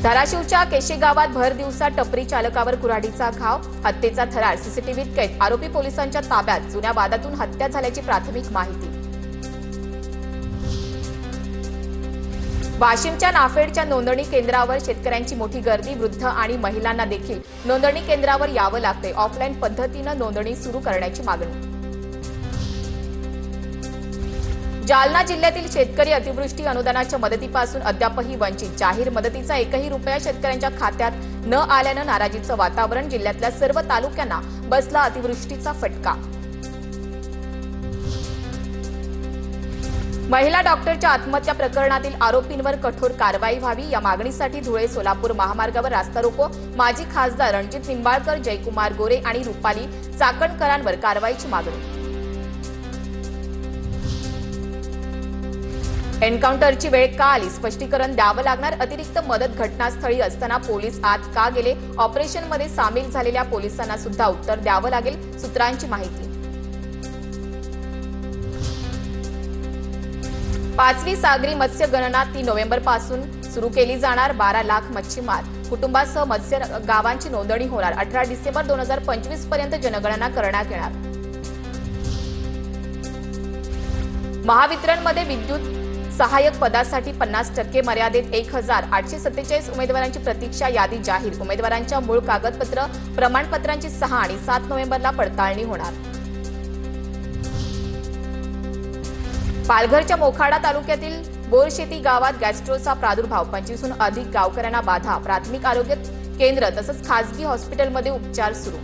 धाराशिवच्या केशे गावात भर दिवसा टपरी चालकावर कुऱ्हाडीचा घाव, हत्येचा थरार सीसीटीव्हीत कैद, आरोपी पोलिसांच्या ताब्यात, जुन्या वादातून हत्या झाल्याची प्राथमिक माहिती। वाशिमच्या नाफेडच्या नोंदणी केंद्रावर शेतकऱ्यांची मोठी गर्दी, वृद्ध आणि महिलांना देखील नोंदणी केंद्रावर यावं लागते, ऑफलाईन पद्धतीनं नोंदणी सुरू करण्याची मागणी। जालना जिल्ह्यातील शेतकरी अतिवृष्टी अनुदानाच्या मदतीपासून अद्यापही वंचित, जाहीर मदतीचा एकही रुपया शेतकऱ्यांच्या खात्यात न आल्यानं नाराजीचं वातावरण, जिल्ह्यातल्या सर्व तालुक्यांना बसला अतिवृष्टीचा फटका। महिला डॉक्टरच्या आत्महत्या प्रकरणातील आरोपींवर कठोर कारवाई व्हावी या मागणीसाठी धुळे सोलापूर महामार्गावर रास्ता रोको, माजी खासदार रणजित निंबाळकर, जयकुमार गोरे आणि रुपाली चाकणकरांवर कारवाईची मागणी। एन्काउंटरची वेळ का आली, स्पष्टीकरण द्यावं लागणार, अतिरिक्त मदत घटनास्थळी असताना पोलीस आत का गेले, ऑपरेशनमध्ये सामील झालेल्या पोलिसांना सुद्धा उत्तर द्यावं लागेल, सूत्रांची माहिती। 5वी सागरी मत्स्य गणना 3 नोव्हेंबरपासून सुरू केली जाणार, 12 लाख मच्छीमार कुटुंबासह मत्स्य गावांची नोंदणी होणार, 18 डिसेंबर 2025 पर्यंत जनगणना करण्यात येणार। महावितरणमध्ये विद्युत सहाय्यक पदासाठी 50% मर्यादेत 1847 उमेदवारांची प्रतीक्षा यादी जाहीर, उमेदवारांच्या मूळ कागदपत्र प्रमाणपत्रांची 6 आणि 7 नोव्हेंबरला पडताळणी होणार। पालघरच्या मोखाडा तालुक्यातील बोरशेती गावात गॅस्ट्रोचा प्रादुर्भाव, 25हून अधिक गावकऱ्यांना बाधा, प्राथमिक आरोग्य केंद्र तसंच खासगी हॉस्पिटलमध्ये उपचार सुरू।